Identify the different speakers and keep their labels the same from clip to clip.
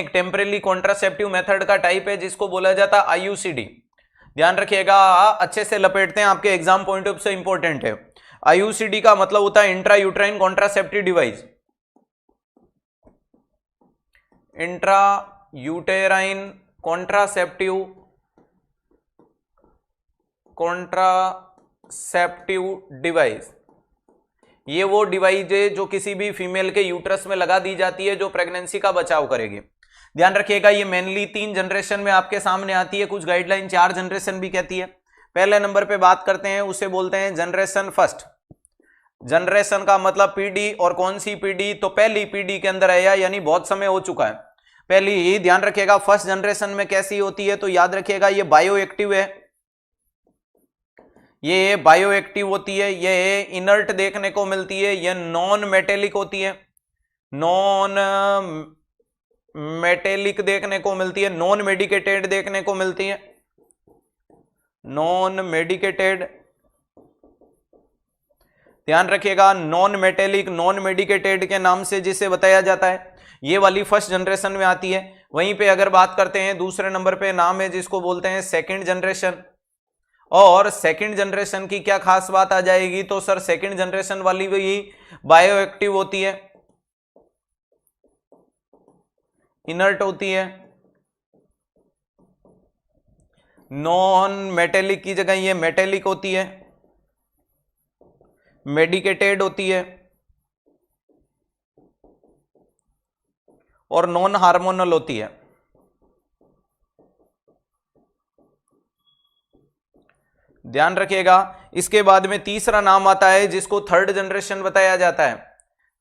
Speaker 1: एक temporary contraceptive method का type है जिसको बोला जाता है आईयूसीडी। ध्यान रखिएगा, अच्छे से लपेटते हैं, आपके एग्जाम पॉइंट ऑफ से इंपॉर्टेंट है। आईयूसीडी का मतलब होता है intra uterine contraceptive device. Intra uterine contraceptive device, ये वो डिवाइस है जो किसी भी फीमेल के यूट्रस में लगा दी जाती है जो प्रेगनेंसी का बचाव करेगी। ध्यान रखिएगा, ये मेनली 3 जनरेशन में आपके सामने आती है, कुछ गाइडलाइन 4 जनरेशन भी कहती है। पहले नंबर पे बात करते हैं, उसे बोलते हैं जनरेशन फर्स्ट। जनरेशन का मतलब पीढ़ी, और कौन सी पीढ़ी, तो पहली पीढ़ी के अंदर आया, यानी बहुत समय हो चुका है पहली ही। ध्यान रखिएगा, फर्स्ट जनरेशन में कैसी होती है, तो याद रखिएगा ये बायो एक्टिव है, ये बायो एक्टिव होती है, ये इनर्ट देखने को मिलती है, ये नॉन मेटेलिक होती है, नॉन मेटेलिक देखने को मिलती है, नॉन मेडिकेटेड देखने को मिलती है, नॉन मेडिकेटेड। ध्यान रखिएगा, नॉन मेटेलिक नॉन मेडिकेटेड के नाम से जिसे बताया जाता है, ये वाली फर्स्ट जनरेशन में आती है। वहीं पे अगर बात करते हैं दूसरे नंबर पे नाम है जिसको बोलते हैं सेकंड जनरेशन। और सेकंड जनरेशन की क्या खास बात आ जाएगी, तो सर सेकंड जनरेशन वाली भी बायो एक्टिव होती है, इनर्ट होती है, नॉन मेटेलिक की जगह ये मेटेलिक होती है, मेडिकेटेड होती है, और नॉन हार्मोनल होती है। ध्यान रखिएगा, इसके बाद में तीसरा नाम आता है जिसको थर्ड जनरेशन बताया जाता है।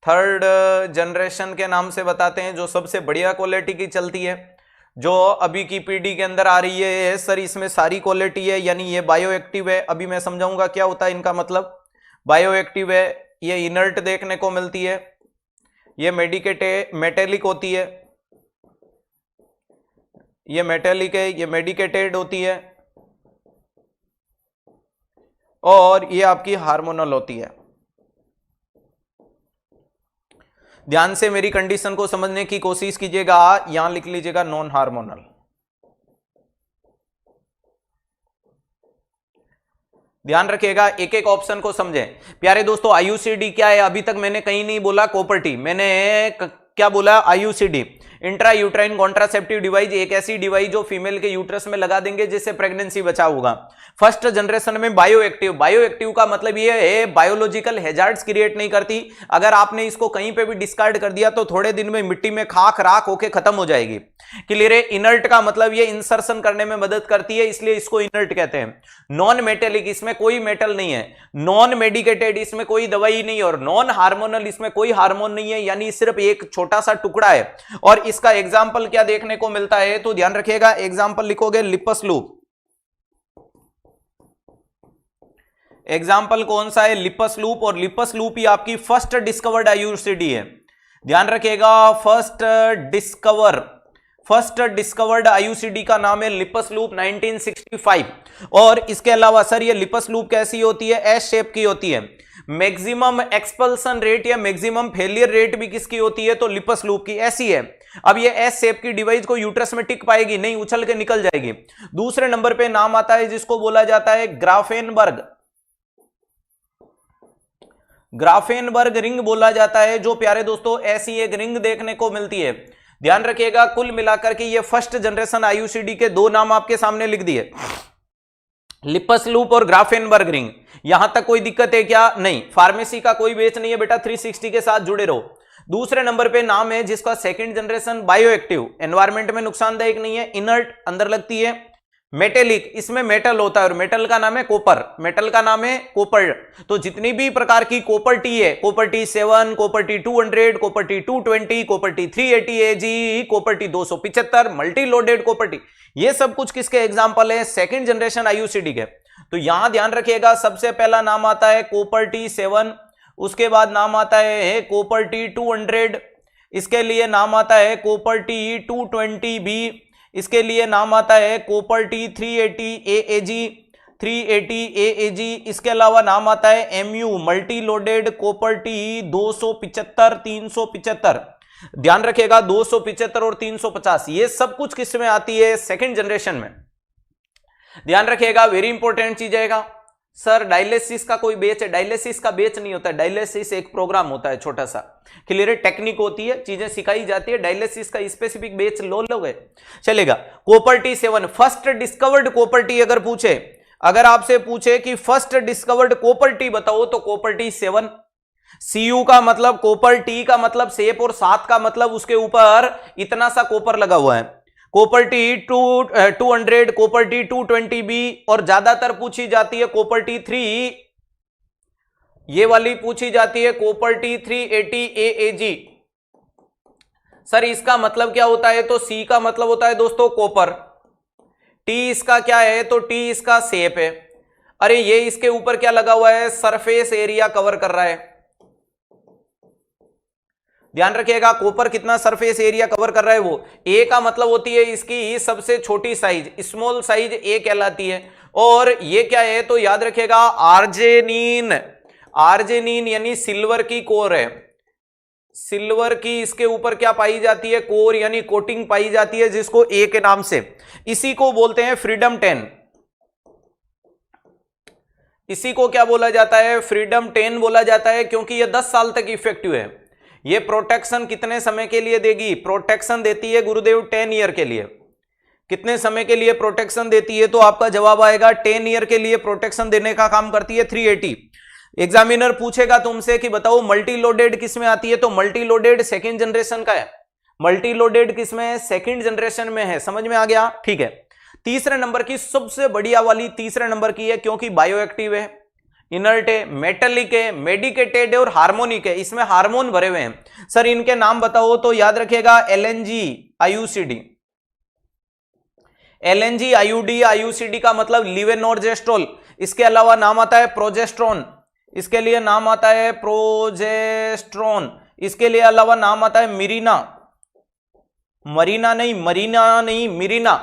Speaker 1: थर्ड जनरेशन के नाम से बताते हैं, जो सबसे बढ़िया क्वालिटी की चलती है, जो अभी की पीढ़ी के अंदर आ रही है। सर इसमें सारी क्वालिटी है, यानी ये बायो एक्टिव है। अभी मैं समझाऊंगा क्या होता है इनका मतलब। बायो एक्टिव है, ये इनर्ट देखने को मिलती है, ये मेटेलिक होती है, ये मेटेलिक है, ये मेडिकेटेड होती है, और ये आपकी हार्मोनल होती है। ध्यान से मेरी कंडीशन को समझने की कोशिश कीजिएगा, यहां लिख लीजिएगा नॉन हार्मोनल। ध्यान रखिएगा, एक एक ऑप्शन को समझें। प्यारे दोस्तों, आईयूसीडी क्या है, अभी तक मैंने कहीं नहीं बोला कॉपर्टी, मैंने क्या बोला, IUCD intra uterine contraceptive device, एक ऐसी डिवाइस जो फीमेल के यूट्रस में लगा देंगे जिससे प्रेगनेंसी बचाव होगा। फर्स्ट जनरेशन में बायो एक्टिव, बायो एक्टिव का मतलब ये है बायोलॉजिकल हैजार्ड्स क्रिएट नहीं करती। अगर आपने इसको कहीं पे भी डिस्कार्ड कर दिया तो थोड़े दिन में मिट्टी में खाक राख होके खत्म हो जाएगी। क्लियर है। इनर्ट का मतलब ये इंसर्शन करने में मदद करती है, इसलिए इसको इनर्ट कहते हैं। नॉन मेटेलिक, इसमें कोई मेटल नहीं है। नॉन मेडिकेटेड, इसमें कोई दवाई नहीं, और नॉन हार्मोनल, इसमें कोई हार्मोन नहीं है, यानी सिर्फ एक छोटा सा टुकड़ा है। और इसका एग्जाम्पल क्या देखने को मिलता है, तो ध्यान रखिएगा, एग्जाम्पल लिखोगे लिपस लूप। एग्जाम्पल कौन सा है, लिपस लूप। और लिपस लूप ही आपकी फर्स्ट डिस्कवर्ड आईयूसीडी है। ध्यान रखिएगा, फर्स्ट डिस्कवर्ड आईयूसीडी का नाम है लिपस लूप 1965। और इसके अलावा सर ये लिपस लूप कैसी होती है, एस शेप की होती है। मैक्सिमम एक्सपल्सन रेट या मैक्सिमम फेलियर रेट भी किसकी होती है, तो लिपस लूप की ऐसी है। अब ये एस शेप की डिवाइस को यूट्रस में टिक पाएगी नहीं, उछल के निकल जाएगी। दूसरे नंबर पे नाम आता है जिसको बोला जाता है ग्राफेनबर्ग रिंग बोला जाता है, जो प्यारे दोस्तों ऐसी एक रिंग देखने को मिलती है। ध्यान रखिएगा, कुल मिलाकर के ये फर्स्ट जनरेशन आईयूसीडी के 2 नाम आपके सामने लिख दिए, लिपस लूप और ग्राफेनबर्ग रिंग। यहां तक कोई दिक्कत है क्या, नहीं। फार्मेसी का कोई बेच नहीं है बेटा, 360 के साथ जुड़े रहो। दूसरे नंबर पे नाम है जिसका second generation bio active, environment में नुकसानदायक नहीं है, इनर्ट अंदर लगती है। मेटेलिक, इसमें मेटल होता है, और मेटल का नाम है कॉपर, मेटल का नाम है कॉपर। तो जितनी भी प्रकार की कॉपर टी है, copper T 7, copper T 200, copper T 220, copper T 380 AG, copper T 275, multi loaded copper T, ये सब कुछ किसके एग्जाम्पल है, सेकंड जनरेशन आईयूसीडी के। तो यहां ध्यान रखिएगा, सबसे पहला नाम आता है कॉपर टी 7, उसके बाद नाम आता है कॉपर टी 200, इसके लिए नाम आता है कॉपर टी 220B, इसके लिए नाम आता है कॉपर टी 380 AAG, इसके अलावा नाम आता है MU multi loaded copper T 275, 375। ध्यान रखिएगा 275 और 350 ये सब कुछ किस में आती है, सेकंड जनरेशन में। ध्यान रखिएगा वेरी इंपॉर्टेंट चीज आएगा, सर डायलिसिस का कोई बेच है, डायलिसिस का बेच नहीं होता है, डायलिसिस एक प्रोग्राम होता है छोटा सा, क्लियर है, टेक्निक होती है, चीजें सिखाई जाती है, डायलिसिस का स्पेसिफिक बेच लोगे चलेगा। Copper T7 first discovered copper T अगर पूछे, अगर आपसे पूछे कि फर्स्ट डिस्कवर्ड कॉपर टी बताओ तो कॉपर T7। Cu का मतलब कॉपर, टी का मतलब सेप और 7 का मतलब उसके ऊपर इतना सा कॉपर लगा हुआ है। Copper T 200, copper T 220B और ज्यादातर पूछी जाती है कॉपर T3, ये वाली पूछी जाती है कॉपर T380 AAG। सर इसका मतलब क्या होता है, तो C का मतलब होता है दोस्तों कॉपर, T इसका क्या है, तो T इसका सेप है। अरे ये इसके ऊपर क्या लगा हुआ है, सरफेस एरिया कवर कर रहा है। ध्यान रखिएगा कॉपर कितना सरफेस एरिया कवर कर रहा है, वो ए का मतलब होती है इसकी सबसे छोटी साइज, स्मॉल साइज ए कहलाती है। और ये क्या है, तो याद रखिएगा आर्जेनिन, आर्जेनिन यानी सिल्वर की कोर है, सिल्वर की इसके ऊपर क्या पाई जाती है, कोर यानी कोटिंग पाई जाती है, जिसको ए के नाम से, इसी को बोलते हैं फ्रीडम 10। इसी को क्या बोला जाता है, फ्रीडम 10 बोला जाता है, क्योंकि यह 10 साल तक इफेक्टिव है। ये प्रोटेक्शन कितने समय के लिए देगी, प्रोटेक्शन देती है गुरुदेव 10 ईयर के लिए। कितने समय के लिए प्रोटेक्शन देती है, तो आपका जवाब आएगा 10 ईयर के लिए प्रोटेक्शन देने का काम करती है 380। एग्जामिनर पूछेगा तुमसे कि बताओ मल्टी लोडेड किस में आती है, तो मल्टी लोडेड सेकेंड जनरेशन का है, मल्टी लोडेड किस में, सेकेंड जनरेशन में है। समझ में आ गया, ठीक है। तीसरे नंबर की सबसे बढ़िया वाली तीसरे नंबर की है, क्योंकि बायोएक्टिव है, इनर्ट है, मेटेलिक है, मेडिकेटेड है और हार्मोनिक है, इसमें हार्मोन भरे हुए हैं। सर इनके नाम बताओ, तो याद रखिएगा LNG IUCD, LNG IUCD का मतलब लिवेनोर्जेस्ट्रोल, इसके अलावा नाम आता है प्रोजेस्ट्रॉन, इसके लिए नाम आता है प्रोजेस्ट्रॉन, इसके लिए अलावा नाम आता है मिरीना, मरीना नहीं मिरीना,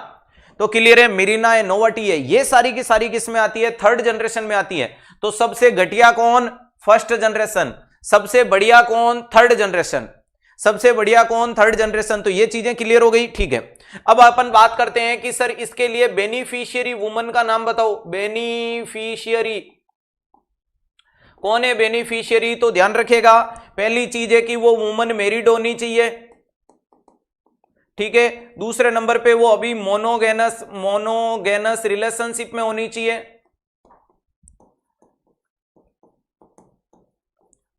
Speaker 1: तो क्लियर है, मिरीना है, नोवाटी है, ये सारी की सारी किसमें आती है, थर्ड जनरेशन में आती है। तो सबसे घटिया कौन, फर्स्ट जनरेशन, सबसे बढ़िया कौन, थर्ड जनरेशन, सबसे बढ़िया कौन, थर्ड जनरेशन। तो ये चीजें क्लियर हो गई, ठीक है। अब अपन बात करते हैं कि सर इसके लिए बेनिफिशियरी वुमन का नाम बताओ, बेनिफिशियरी कौन है बेनिफिशियरी, तो ध्यान रखिएगा पहली चीज है कि वो वुमन मैरिड होनी चाहिए, ठीक है। दूसरे नंबर पे वो अभी मोनोगेनस रिलेशनशिप में होनी चाहिए,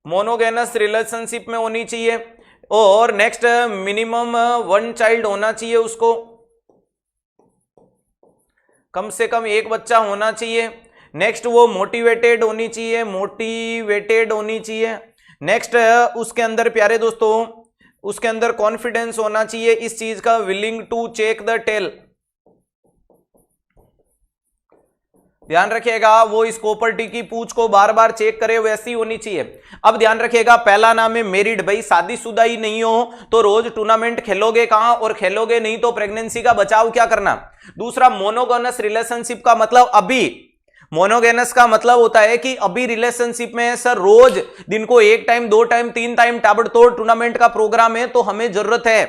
Speaker 1: मोनोगेनस रिलेशनशिप में होनी चाहिए। और नेक्स्ट मिनिमम 1 चाइल्ड होना चाहिए उसको, कम से कम एक बच्चा होना चाहिए। नेक्स्ट वो मोटिवेटेड होनी चाहिए, मोटिवेटेड होनी चाहिए। नेक्स्ट उसके अंदर प्यारे दोस्तों, उसके अंदर कॉन्फिडेंस होना चाहिए इस चीज का, willing to check the tail, ध्यान रखिएगा वो इस कॉपर टी की पूंछ को बार बार चेक करे, वैसी होनी चाहिए। अब ध्यान रखिएगा पहला नाम है मेरिड, भाई शादीशुदा ही नहीं हो तो रोज टूर्नामेंट खेलोगे कहां, और खेलोगे नहीं तो प्रेगनेंसी का बचाव क्या करना। दूसरा मोनोगोनस रिलेशनशिप का मतलब अभी, मोनोगेनस का मतलब होता है कि अभी रिलेशनशिप में सर रोज दिन को 1 टाइम 2 टाइम 3 टाइम ताबड़तोड़ टूर्नामेंट का प्रोग्राम है तो हमें जरूरत है,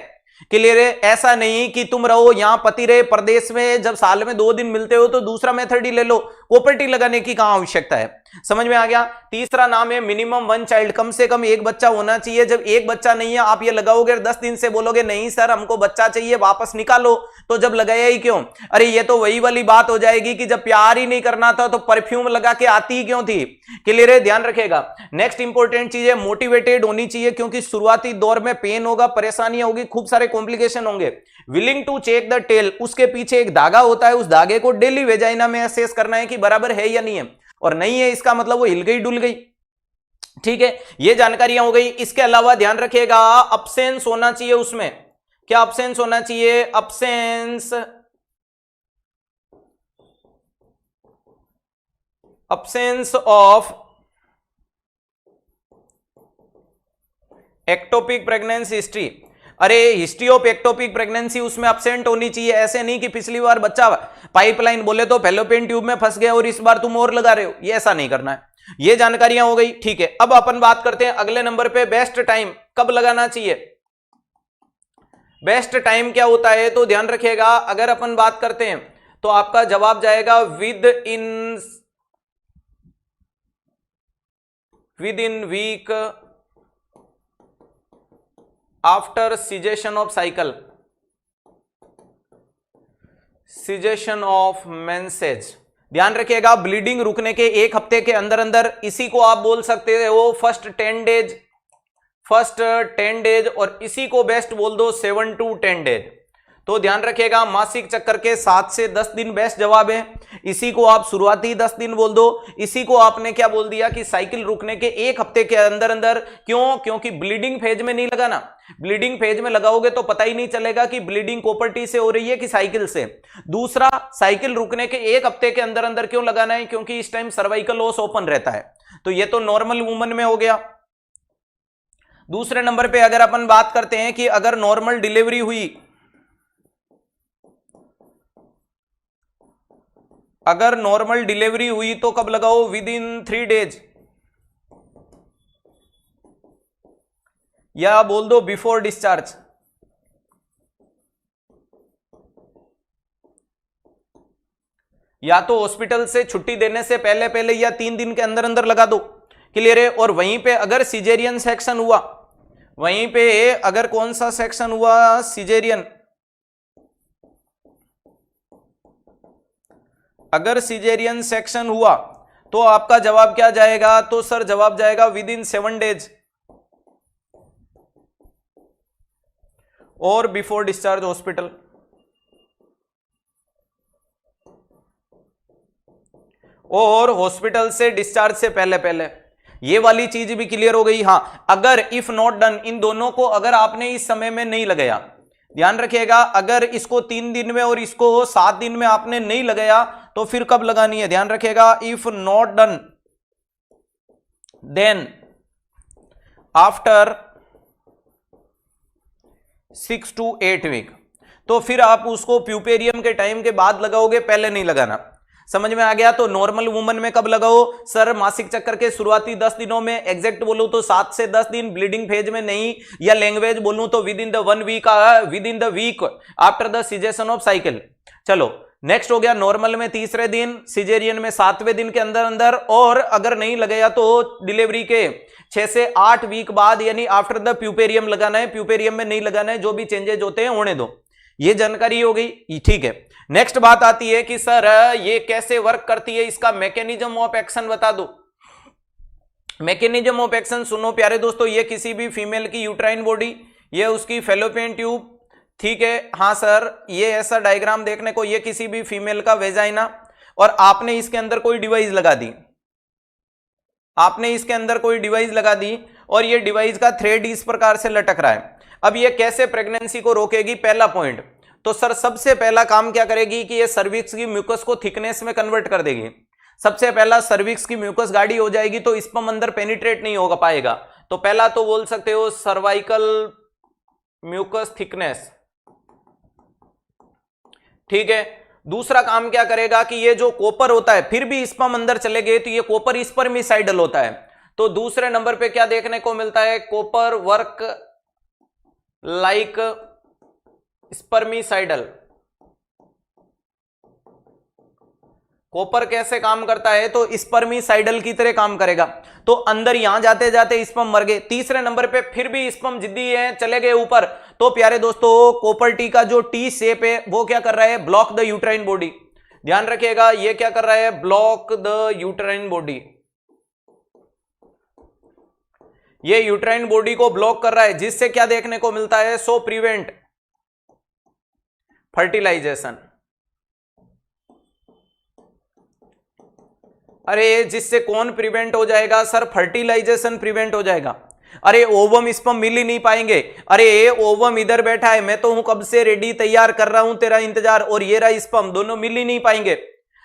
Speaker 1: क्लियर है। ऐसा नहीं कि तुम रहो यहां पति रहे प्रदेश में, जब साल में 2 दिन मिलते हो तो दूसरा मेथड ही ले लो, कॉपर टी लगाने की कहां आवश्यकता है। समझ में आ गया। तीसरा नाम है मिनिमम 1 चाइल्ड, कम से कम एक बच्चा होना चाहिए। जब एक बच्चा नहीं है आप ये लगाओगे 10 दिन से बोलोगे नहीं सर हमको बच्चा चाहिए, वापस निकालो, तो जब लगाया ही क्यों। अरे ये तो वही वाली बात हो जाएगी कि जब प्यार ही नहीं करना था तो परफ्यूम लगा के आती ही क्यों थी, क्लियर है, ध्यान रखेगा। नेक्स्ट इंपॉर्टेंट चीज है मोटिवेटेड होनी चाहिए, क्योंकि शुरुआती दौर में पेन होगा, परेशानी होगी, खूब सारे कॉम्प्लिकेशन होंगे। Willing to check the tail, उसके पीछे एक धागा होता है, उस धागे को डेली वेजाइना में असेस करना है कि बराबर है या नहीं है, और नहीं है इसका मतलब वो हिल गई डुल गई, ठीक है। ये जानकारियां हो गई। इसके अलावा ध्यान रखिएगा अब्सेंस होना चाहिए उसमें, क्या अब्सेंस होना चाहिए, absence of ectopic pregnancy history. अरे हिस्ट्री ऑफ एक्टोपिक प्रेगनेंसी उसमें अब्सेंट होनी चाहिए। ऐसे नहीं कि पिछली बार बच्चा पाइपलाइन बोले तो फैलोपियन ट्यूब में फंस गया और इस बार तुम और लगा रहे हो, ये ऐसा नहीं करना है। ये जानकारियां हो गई, ठीक है। अब अपन बात करते हैं अगले नंबर पे, बेस्ट टाइम कब लगाना चाहिए। बेस्ट टाइम क्या होता है, तो ध्यान रखिएगा अगर अपन बात करते हैं तो आपका जवाब जाएगा within week after cessation of cycle, cessation of menses. ध्यान रखिएगा ब्लीडिंग रुकने के एक हफ्ते के अंदर अंदर, इसी को आप बोल सकते हो फर्स्ट 10 डेज, और इसी को बेस्ट बोल दो 7 to 10 डेज। तो ध्यान रखिएगा मासिक चक्कर के 7 से 10 दिन बेस्ट जवाब है, इसी को आप शुरुआती 10 दिन बोल दो, इसी को आपने क्या बोल दिया कि साइकिल रुकने के एक हफ्ते के अंदर अंदर। क्यों? क्योंकि ब्लीडिंग फेज में नहीं लगाना, ब्लीडिंग फेज में लगाओगे तो पता ही नहीं चलेगा कि ब्लीडिंग कॉपर टी से हो रही है कि साइकिल से। दूसरा, साइकिल रुकने के एक हफ्ते के अंदर अंदर क्यों लगाना है? क्योंकि इस टाइम सर्वाइकल ओस ओपन रहता है। तो ये तो नॉर्मल वुमन में हो गया। दूसरे नंबर पे अगर अपन बात करते हैं कि अगर नॉर्मल डिलीवरी हुई, अगर नॉर्मल डिलीवरी हुई तो कब लगाओ? विद इन 3 डेज, या बोल दो बिफोर डिस्चार्ज। या तो हॉस्पिटल से छुट्टी देने से पहले पहले या 3 दिन के अंदर अंदर लगा दो, क्लियर है। और वहीं पे अगर सिजेरियन सेक्शन हुआ, वहीं पे अगर कौन सा सेक्शन हुआ? सिजेरियन। अगर सिजेरियन सेक्शन हुआ तो आपका जवाब क्या जाएगा? तो सर जवाब जाएगा विद इन 7 डेज और बिफोर डिस्चार्ज हॉस्पिटल। और हॉस्पिटल से डिस्चार्ज से पहले पहले। ये वाली चीज भी क्लियर हो गई। हां, अगर इफ नॉट डन, इन दोनों को अगर आपने इस समय में नहीं लगाया, ध्यान रखिएगा अगर इसको 3 दिन में और इसको 7 दिन में आपने नहीं लगाया तो फिर कब लगानी है? ध्यान रखिएगा if not done then after 6 to 8 week. तो फिर आप उसको प्यूपेरियम के टाइम के बाद लगाओगे, पहले नहीं लगाना। समझ में आ गया? तो नॉर्मल वुमन में कब लगाओ? सर मासिक चक्कर के शुरुआती 10 दिनों में, एग्जैक्ट बोलूं तो 7 से 10 दिन, ब्लीडिंग फेज में नहीं, या लैंग्वेज बोलूं तो within the 1 week, within the week after the cessation of cycle. चलो नेक्स्ट हो गया नॉर्मल में तीसरे दिन, सिजेरियन में 7वें दिन के अंदर अंदर, और अगर नहीं लगाया तो डिलीवरी के 6 से 8 वीक बाद, यानी आफ्टर द प्यूपेरियम लगाना है। प्यूपेरियम में नहीं लगाना है, जो भी चेंजेस होते हैं होने दो। ये जानकारी हो गई, ठीक है। नेक्स्ट बात आती है कि सर ये कैसे वर्क करती है, इसका मैकेनिज्म ऑफ एक्शन बता दो। मैकेनिज्म ऑफ एक्शन सुनो प्यारे दोस्तों, ये किसी भी फीमेल की यूट्राइन बॉडी, ये उसकी फेलोपियन ट्यूब, ठीक है। हाँ सर, ये ऐसा डायग्राम देखने को, ये किसी भी फीमेल का वेजाइना, और आपने इसके अंदर कोई डिवाइस लगा दी, आपने इसके अंदर कोई डिवाइस लगा दी, और ये डिवाइस का थ्रेड इस प्रकार से लटक रहा है। अब ये कैसे प्रेगनेंसी को रोकेगी? पहला पॉइंट तो सर सबसे पहला काम क्या करेगी कि ये सर्विक्स की म्यूकस को थिकनेस में कन्वर्ट कर देगी। सबसे पहला सर्विक्स की म्यूकस गाढ़ी हो जाएगी तो स्पर्म अंदर पेनिट्रेट नहीं होगा पाएगा। तो पहला तो बोल सकते हो सर्वाइकल म्यूकस थिकनेस, ठीक है। दूसरा काम क्या करेगा कि ये जो कॉपर होता है, फिर भी स्पर्म अंदर चले गए तो ये कॉपर स्पर्मिसाइडल होता है। तो दूसरे नंबर पे क्या देखने को मिलता है? Copper work like spermicidal. Copper कैसे काम करता है? तो स्पर्मिसाइडल की तरह काम करेगा। तो अंदर यहां जाते जाते स्पर्म मर गए। तीसरे नंबर पे फिर भी स्पर्म जिद्दी है, चले गए ऊपर। तो प्यारे दोस्तों कॉपर टी का जो टी शेप है वो क्या कर रहा है? Block the uterine body. ध्यान रखिएगा ये क्या कर रहा है? Block the uterine body. ये यूट्राइन बॉडी को ब्लॉक कर रहा है, जिससे क्या देखने को मिलता है? सो प्रिवेंट फर्टिलाइजेशन। अरे जिससे कौन प्रिवेंट हो जाएगा? सर फर्टिलाइजेशन प्रिवेंट हो जाएगा। अरे ओवम स्पर्म मिल ही नहीं पाएंगे। अरे ओवम इधर बैठा है, मैं तो हूं कब से रेडी तैयार कर रहा हूं तेरा इंतजार, और ये रहा स्पर्म, दोनों मिल ही नहीं पाएंगे।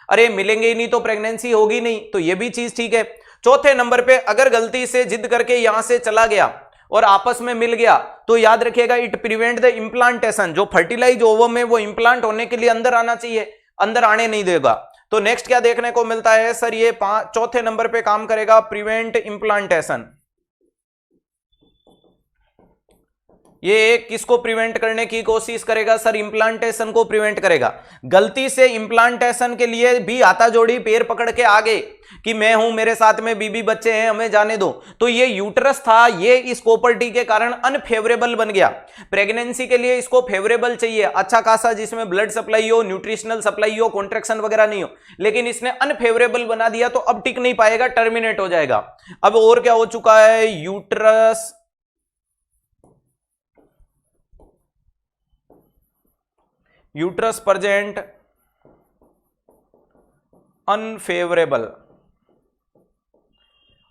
Speaker 1: अरे मिलेंगे ही नहीं तो प्रेगनेंसी होगी नहीं। तो ये भी चीज ठीक है। चौथे नंबर पे अगर गलती से जिद करके यहां से चला गया और आपस में मिल गया तो याद रखिएगा इट प्रिवेंट द इंप्लांटेशन। जो फर्टिलाइज ओवम है वो इंप्लांट होने के लिए अंदर आना चाहिए, अंदर आने नहीं देगा। तो नेक्स्ट क्या देखने को मिलता है? सर ये चौथे नंबर पे काम करेगा, प्रिवेंट इंप्लांटेशन। ये किसको प्रिवेंट करने की कोशिश करेगा सर? इंप्लांटेशन को प्रिवेंट करेगा। गलती से इंप्लांटेशन के लिए भी हाथा जोड़ी पैर पकड़ के आगे कि मैं हूं, मेरे साथ में बीबी बच्चे हैं, हमें जाने दो, तो ये यूट्रस था, ये इस कॉपर टी के कारण अनफेवरेबल बन गया। प्रेगनेंसी के लिए इसको फेवरेबल चाहिए, अच्छा खासा, जिसमें ब्लड सप्लाई हो, न्यूट्रिशनल सप्लाई हो, कॉन्ट्रैक्शन वगैरह नहीं हो, लेकिन इसने अनफेवरेबल बना दिया तो अब टिक नहीं पाएगा, टर्मिनेट हो जाएगा। अब और क्या हो चुका है? यूट्रस प्रेजेंट अनफेवरेबल,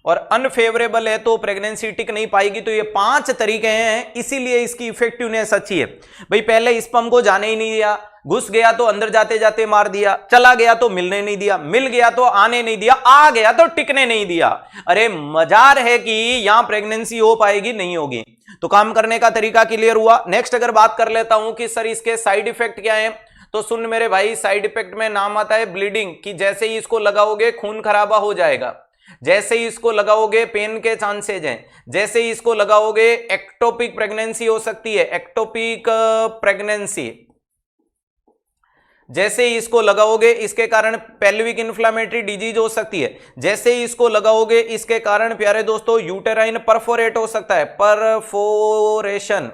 Speaker 1: और अनफेवरेबल है तो प्रेगनेंसी टिक नहीं पाएगी। तो ये 5 तरीके हैं, इसीलिए इसकी इफेक्टिवनेस अच्छी है। भाई पहले स्पर्म को जाने ही नहीं दिया, घुस गया तो अंदर जाते जाते मार दिया, चला गया तो मिलने नहीं दिया, मिल गया तो आने नहीं दिया, आ गया तो टिकने नहीं दिया। अरे मजार है कि यहां प्रेगनेंसी हो पाएगी? नहीं होगी। तो काम करने का तरीका क्लियर हुआ। नेक्स्ट अगर बात कर लेता हूं कि सर इसके साइड इफेक्ट क्या है, तो सुन मेरे भाई, साइड इफेक्ट में नाम आता है ब्लीडिंग, कि जैसे ही इसको लगाओगे खून खराबा हो जाएगा, जैसे ही इसको लगाओगे पेन के चांसेज हैं, जैसे ही इसको लगाओगे एक्टोपिक प्रेगनेंसी हो सकती है, एक्टोपिक प्रेगनेंसी, जैसे ही इसको लगाओगे इसके कारण पेल्विक इन्फ्लामेटरी डिजीज हो सकती है, जैसे ही इसको लगाओगे इसके कारण प्यारे दोस्तों यूटेराइन परफोरेट हो सकता है, परफोरेशन,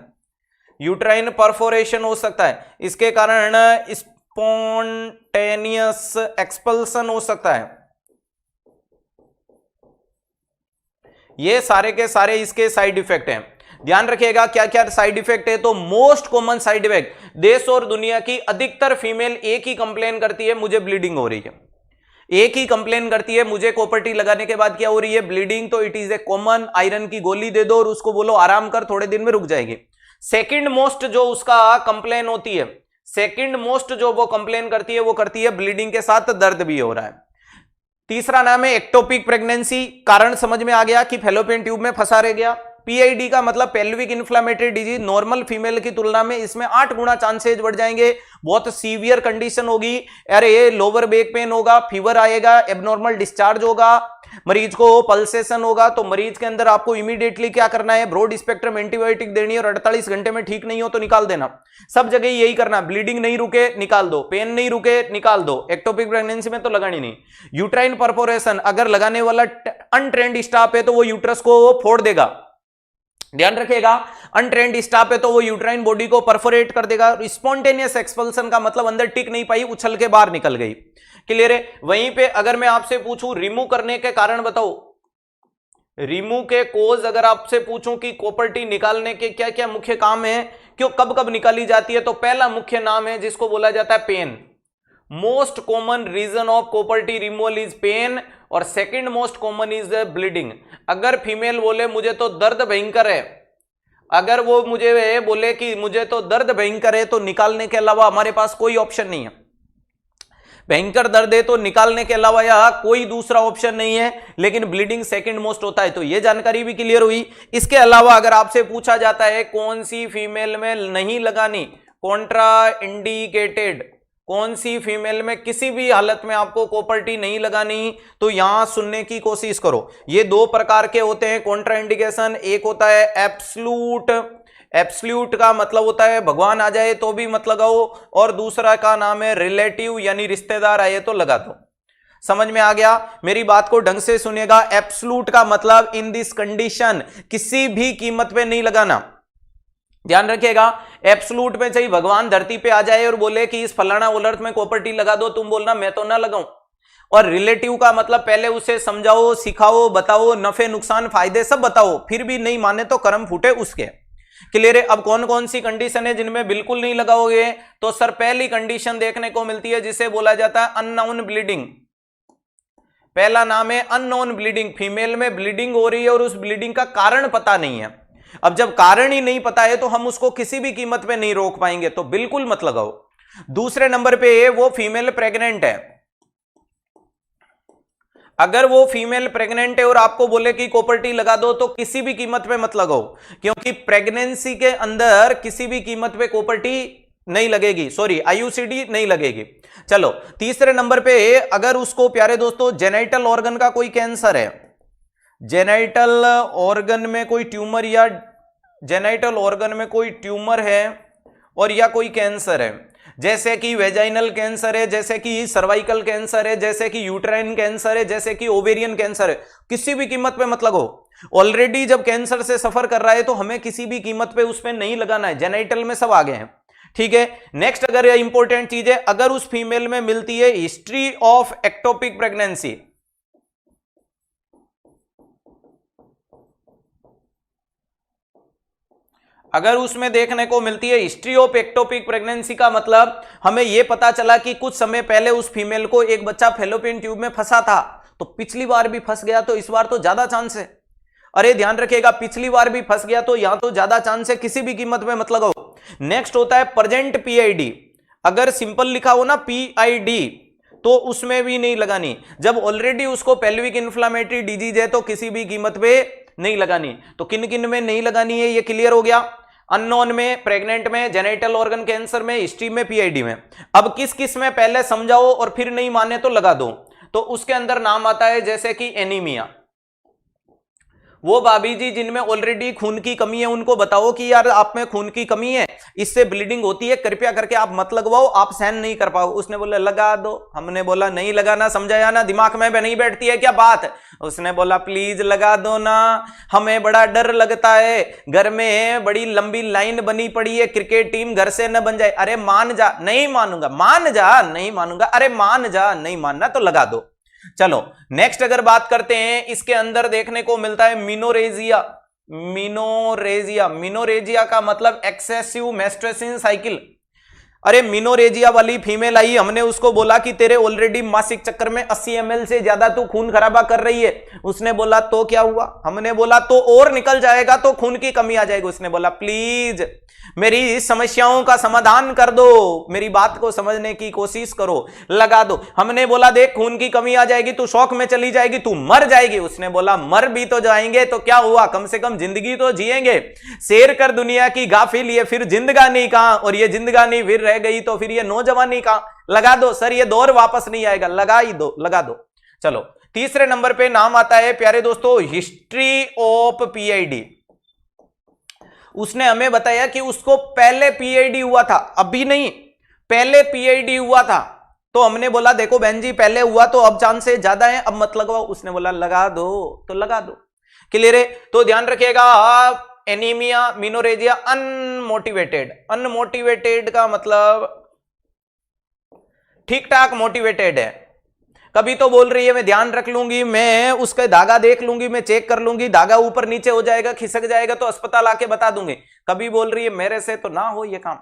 Speaker 1: यूटेराइन परफोरेशन हो सकता है, इसके कारण स्पॉन्टेनियस एक्सपल्सन हो सकता है। ये सारे के सारे इसके साइड इफेक्ट हैं। ध्यान रखिएगा क्या क्या साइड इफेक्ट है। तो मोस्ट कॉमन साइड इफेक्ट, देश और दुनिया की अधिकतर फीमेल एक ही कंप्लेन करती है, मुझे ब्लीडिंग हो रही है, एक ही कंप्लेन करती है, मुझे कॉपर टी लगाने के बाद क्या हो रही है? ब्लीडिंग। तो it is a common, iron की गोली दे दो और उसको बोलो आराम कर, थोड़े दिन में रुक जाएगी। सेकंड मोस्ट जो उसका कंप्लेन होती है, सेकंड मोस्ट जो वो कंप्लेन करती है, वो करती है ब्लीडिंग के साथ दर्द भी हो रहा है। तीसरा नाम है एक्टोपिक प्रेगनेंसी, कारण समझ में आ गया कि फैलोपियन ट्यूब में फंसा रह गया। पीआईडी का मतलब pelvic inflammatory disease, normal female की तुलना में इसमें 8 गुना चांसेज बढ़ जाएंगे, बहुत सीवियर कंडीशन होगी। अरे लोअर बैक पेन होगा, फीवर आएगा, एबनॉर्मल डिस्चार्ज होगा, मरीज को पल्सेशन होगा। तो मरीज के अंदर आपको इमीडिएटली क्या करना है? ब्रॉड स्पेक्ट्रम एंटीबायोटिक देनी है, और 48 घंटे में ठीक नहीं हो तो निकाल देना। सब जगह यही करना, ब्लीडिंग नहीं रुके निकाल दो, पेन नहीं रुके निकाल दो। एक्टोपिक प्रेगनेंसी में तो लगानी नहीं। यूट्राइन परफोरेशन, अगर लगाने वाला अनट्रेंड स्टाफ है तो वो यूट्रस को फोड़ देगा, ध्यान रखिएगा, अनट्रेंड स्टाफ है तो वो यूट्राइन बॉडी को परफोरेट कर देगा। स्पॉन्टेनियस एक्सपल्सन का मतलब अंदर टिक नहीं पाई, उछल के बाहर निकल गई। क्लियर है? वहीं पे अगर मैं आपसे पूछूं रिमूव करने के कारण बताओ, रिमूव के कोज अगर आपसे पूछूं कि कॉपर टी निकालने के क्या क्या मुख्य काम है, क्यों कब कब निकाली जाती है, तो पहला मुख्य नाम है जिसको बोला जाता है pain. Most common reason of copper T removal is pain, और second most common is bleeding. अगर फीमेल बोले मुझे तो दर्द भयंकर है, अगर वो मुझे बोले कि मुझे तो दर्द भयंकर है, तो निकालने के अलावा हमारे पास कोई ऑप्शन नहीं है। भयंकर दर्द है तो निकालने के अलावा यह कोई दूसरा ऑप्शन नहीं है, लेकिन ब्लीडिंग सेकंड मोस्ट होता है। तो यह जानकारी भी क्लियर हुई। इसके अलावा अगर आपसे पूछा जाता है कौन सी फीमेल में नहीं लगानी, कॉन्ट्रा इंडिकेटेड, कौन सी फीमेल में किसी भी हालत में आपको कॉपर टी नहीं लगानी, तो यहां सुनने की कोशिश करो। ये 2 प्रकार के होते हैं कॉन्ट्रा इंडिकेशन। एक होता है एब्सोल्यूट, एब्सोल्यूट का मतलब होता है भगवान आ जाए तो भी मत लगाओ, और दूसरा का नाम है रिलेटिव, यानी रिश्तेदार आए तो लगा दो। समझ में आ गया? मेरी बात को ढंग से सुनिएगा। एब्सोल्यूट का मतलब इन दिस कंडीशन, किसी भी कीमत पे नहीं लगाना। ध्यान रखिएगा, एब्सोल्यूट में चाहिए भगवान धरती पे आ जाए और बोले कि इस फलाना उलर्थ में कॉपर टी लगा दो, तुम बोलना मैं तो ना लगाऊं। और रिलेटिव का मतलब पहले उसे समझाओ, सिखाओ, बताओ, नफे नुकसान फायदे सब बताओ, फिर भी नहीं माने तो कर्म फूटे उसके। क्लियर है? अब कौन कौन सी कंडीशन है जिनमें बिल्कुल नहीं लगाओगे, तो सर पहली कंडीशन देखने को मिलती है जिसे बोला जाता है अननोन ब्लीडिंग। पहला नाम है अननोन ब्लीडिंग, फीमेल में ब्लीडिंग हो रही है और उस ब्लीडिंग का कारण पता नहीं है। अब जब कारण ही नहीं पता है तो हम उसको किसी भी कीमत पे नहीं रोक पाएंगे, तो बिल्कुल मत लगाओ। दूसरे नंबर पे वो फीमेल प्रेग्नेंट है। अगर वो फीमेल प्रेग्नेंट है और आपको बोले कि कॉपर टी लगा दो, तो किसी भी कीमत पे मत लगाओ, क्योंकि प्रेगनेंसी के अंदर किसी भी कीमत पे कॉपर टी नहीं लगेगी, सॉरी आईयूसीडी नहीं लगेगी। चलो तीसरे नंबर पे, अगर उसको प्यारे दोस्तों जेनाइटल ऑर्गन का कोई कैंसर है, जेनाइटल ऑर्गन में कोई ट्यूमर या जेनाइटल ऑर्गन में कोई ट्यूमर है और या कोई कैंसर है, जैसे कि वेजाइनल कैंसर है, जैसे कि सर्वाइकल कैंसर है, जैसे कि यूट्राइन कैंसर है, जैसे कि ओवेरियन कैंसर है, किसी भी कीमत पे मत लगो। ऑलरेडी जब कैंसर से सफर कर रहा है तो हमें किसी भी कीमत पे उस पे नहीं लगाना है, जेनाइटल में सब आगे हैं, ठीक है। नेक्स्ट, अगर यह इंपॉर्टेंट चीज है, अगर उस फीमेल में मिलती है हिस्ट्री ऑफ एक्टोपिक प्रेगनेंसी, अगर उसमें देखने को मिलती है हिस्ट्री ऑफ एक्टोपिक प्रेगनेंसी का मतलब हमें यह पता चला कि कुछ समय पहले उस फीमेल को एक बच्चा फैलोपियन ट्यूब में फंसा था, तो पिछली बार भी फंस गया तो इस बार तो ज्यादा चांस है। अरे ध्यान रखिएगा, पिछली बार भी फंस गया तो यहां तो ज्यादा चांस है, किसी भी कीमत में मत लगाओ। नेक्स्ट होता है प्रेजेंट पीआईडी, अगर सिंपल लिखा हो ना पीआईडी तो उसमें भी नहीं लगानी। जब ऑलरेडी उसको पेल्विक इन्फ्लामेटरी डिजीज है तो किसी भी कीमत पे नहीं लगानी। तो किन किन में नहीं लगानी है ये क्लियर हो गया, अननोन में, प्रेग्नेंट में, जेनिटल ऑर्गन कैंसर में, हिस्ट्री में, पीआईडी में। अब किस किस में पहले समझाओ और फिर नहीं माने तो लगा दो। तो उसके अंदर नाम आता है जैसे कि एनीमिया, वो भाभी जी जिनमें ऑलरेडी खून की कमी है उनको बताओ कि यार आप में खून की कमी है, इससे ब्लीडिंग होती है, कृपया करके आप मत लगवाओ, आप सहन नहीं कर पाओ। उसने बोला लगा दो, हमने बोला नहीं लगाना, समझाया ना, दिमाग में नहीं बैठती है क्या बात। उसने बोला प्लीज लगा दो ना, हमें बड़ा डर लगता है, घर में बड़ी लंबी लाइन बनी पड़ी है, क्रिकेट टीम घर से न बन जाए। अरे मान जा, नहीं मानूंगा, मान जा, नहीं मानूंगा, अरे मान जा, नहीं मानना तो लगा दो। चलो नेक्स्ट अगर बात करते हैं, इसके अंदर देखने को मिलता है मिनोरेजिया। मिनोरेजिया का मतलब एक्सेसिव मेंस्ट्रुएशन साइकिल। अरे मिनोरेजिया वाली फीमेल आई, हमने उसको बोला कि तेरे ऑलरेडी मासिक चक्कर में 80 ml से ज्यादा तू खून खराबा कर रही है। उसने बोला तो क्या हुआ, हमने बोला तो और निकल जाएगा तो खून की कमी आ जाएगी। उसने बोला प्लीज मेरी समस्याओं का समाधान कर दो, मेरी बात को समझने की कोशिश करो, लगा दो। हमने बोला देख खून की कमी आ जाएगी, तू शौक में चली जाएगी, तू मर जाएगी। उसने बोला मर भी तो जाएंगे तो क्या हुआ, कम से कम जिंदगी तो जिएंगे। शेर कर दुनिया की गाफिल, ये फिर जिंदगानी कहां, और ये जिंदगानी फिर रह गई तो फिर ये नौजवानी कहां। लगा दो सर, ये दौर वापस नहीं आएगा, लगा ही दो, लगा दो। चलो तीसरे नंबर पे नाम आता है प्यारे दोस्तों हिस्ट्री ऑफ पीआईडी। उसने हमें बताया कि उसको पहले पीआईडी हुआ था, अभी नहीं, पहले पीआईडी हुआ था। तो हमने बोला देखो बहन जी पहले हुआ तो अब चांसेस ज्यादा है, अब मत लगवाओ। उसने बोला लगा दो, तो लगा दो। क्लियर है। तो ध्यान रखिएगा, एनीमिया, मिनोरेजिया, अनमोटिवेटेड। अनमोटिवेटेड का मतलब ठीक ठाक मोटिवेटेड है, कभी तो बोल रही है मैं ध्यान रख लूंगी, मैं उसका धागा देख लूंगी, मैं चेक कर लूंगी, धागा ऊपर नीचे हो जाएगा, खिसक जाएगा तो अस्पताल आके बता दूंगी। कभी बोल रही है मेरे से तो ना हो ये काम।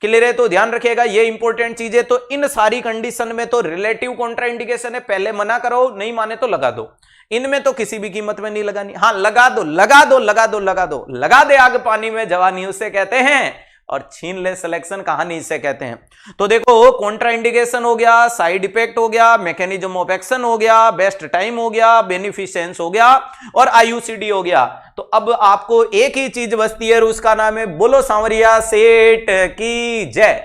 Speaker 1: क्लियर है। तो ध्यान रखिएगा ये इंपॉर्टेंट चीज है। तो इन सारी कंडीशन में तो रिलेटिव कॉन्ट्राइंडिकेशन है, पहले मना करो, नहीं माने तो लगा दो। इनमें तो किसी भी कीमत में नहीं लगानी। हाँ लगा दो, लगा दो, लगा दो, लगा दो। लगा दे आग पानी में जवानी उसे कहते हैं, और छीन ले सिलेक्शन कहानी इसे कहते हैं। तो देखो कॉन्ट्राइंडिकेशन हो गया, साइड इफेक्ट हो गया, मैकेनिज्म ऑफ एक्शन हो गया, बेस्ट टाइम हो गया, बेनिफिशियंस हो गया, और आईयूसीडी हो गया। तो अब आपको एक ही चीज बचती है और उसका नाम है बोलो सांवरिया सेठ की जय।